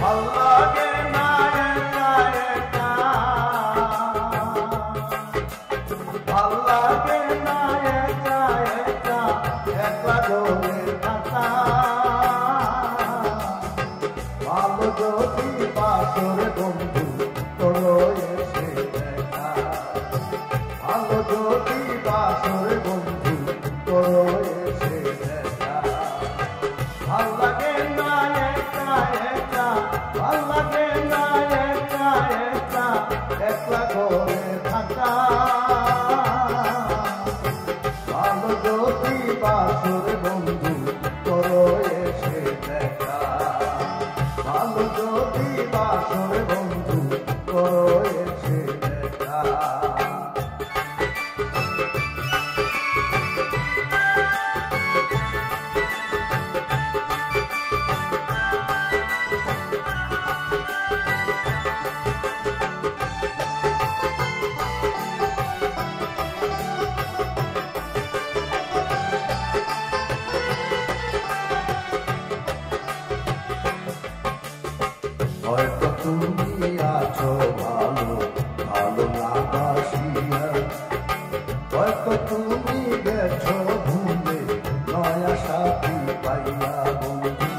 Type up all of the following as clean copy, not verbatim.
ভাল্লাগে না একা একা, ভাল্লাগে না একা একা, একলা ঘরে থাকা। ভালো যদি বাসর বন্ধু তোরো এসে দেখা, ভালো যদি বাসর বন্ধু তোরো এসে দেখা। ভাল্লাগে না একা একা, ভাল্লাগে না একা একা, একলা ঘরে থাকা। ভালো যদি বাসর বন্ধু তোরো এসে দেখা, ভালো যদি বাসর বন্ধু তোরো এসে দেখা। হয়তো তুমি আছো ভালো, ভালো লাগাসিয়া, হয়তো তুমি গেছো ভুলে নয়া সাথী পাইয়া বন্ধু।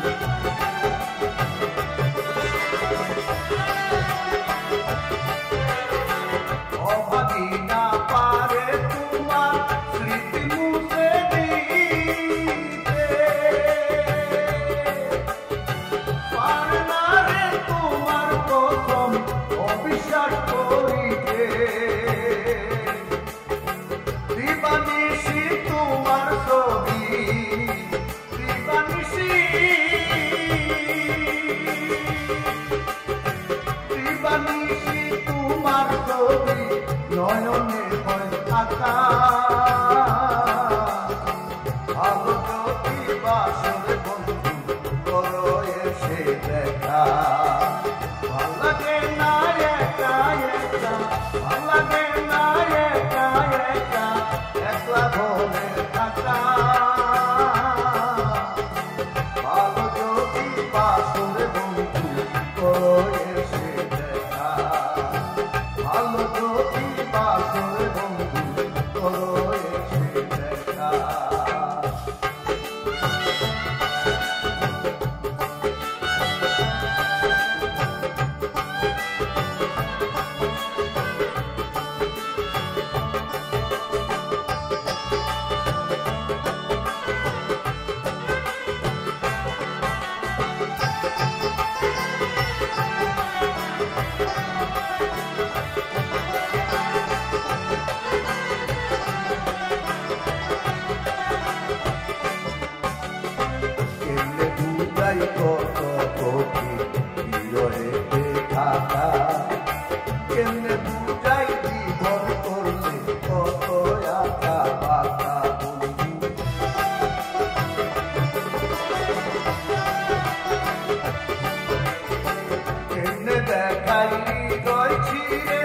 অভাগী না পারে তোমার স্মৃতি মুছে দিতে, পারে না রে তোমার প্রথম অবিশ্বাস করিতে। দিবানিশি তোমার ছবি, দিবানিশি, দিবানিশি তোমার ছবি নয়নে হয় থাকা। ভালো যদি বাসর বন্ধু তোরো এসে দেখা। ভাল্লাগে না একা একা, ভাল্লাগে না একা একা, একলা ঘরে থাকা। ভালো যদি বাসর বন্ধু তোরো এসে দেখা, ভালো যদি বাসর বন্ধু তোরো এসে দেখা। কেমনে বুঝাই কত তোকে বিরহে থাকা, কেমনে বুঝাই জীবন করলে কত আশা বাঁকা বন্ধু। কেমনে দেখাই রয়েছি রে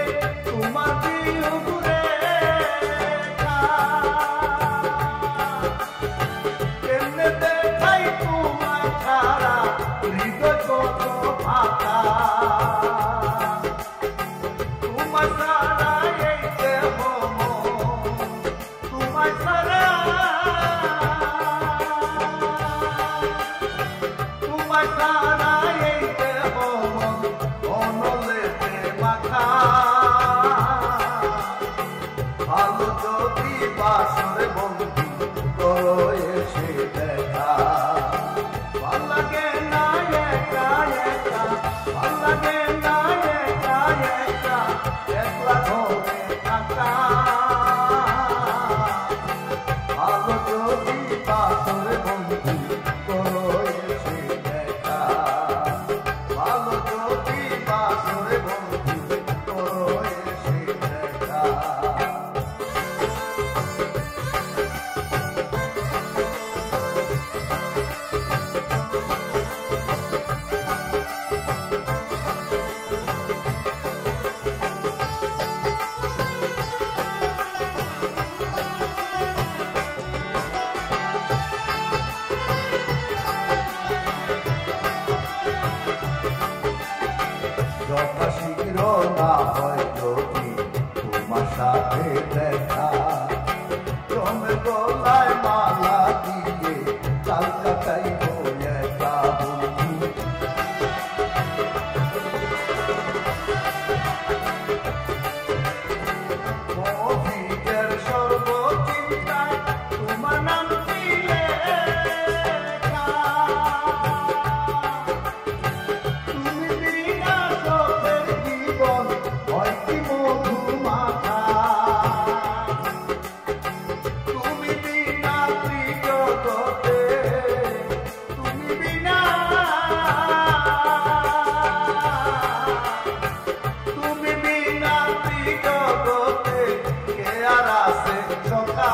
তোমার বিয়োগ রেখা, কেমনে দেখাই তোমার ছাড়া হৃদয় কত ফাঁকা। তোমার ছাড়া এই দেহ তোমার ছাড়া, তোমার ছাড়া এই দেহ অনলেতে মাখা। ভালো যদি বাসর বন্ধু তোরো এসে দেখা। ভাল্লাগে না একা একা, ভাল্লাগে না একা একা, একলা ঘরে থাকা। ভালো যদি বাসর বন্ধু তোরো গলায় মালা দিয়ে কাল কাটাইব একা বন্ধু। মফিজের সর্বচিন্তায় তোমার নাম দিলে তুমি বিনা শোকের জীবন হয় কি মধুমাখা। তুমি বিনা জগতে তুমি বিনা জগতে কে আর আছে সখা।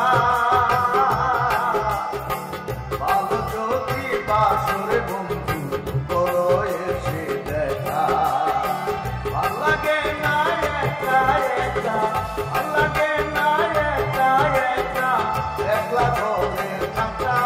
ভালো যদি বাসরে বন্ধু করো এসে দেখা। ভাল লাগে না একা একা, ভাল লাগে না একা একা, একলা ঘরে থাকা।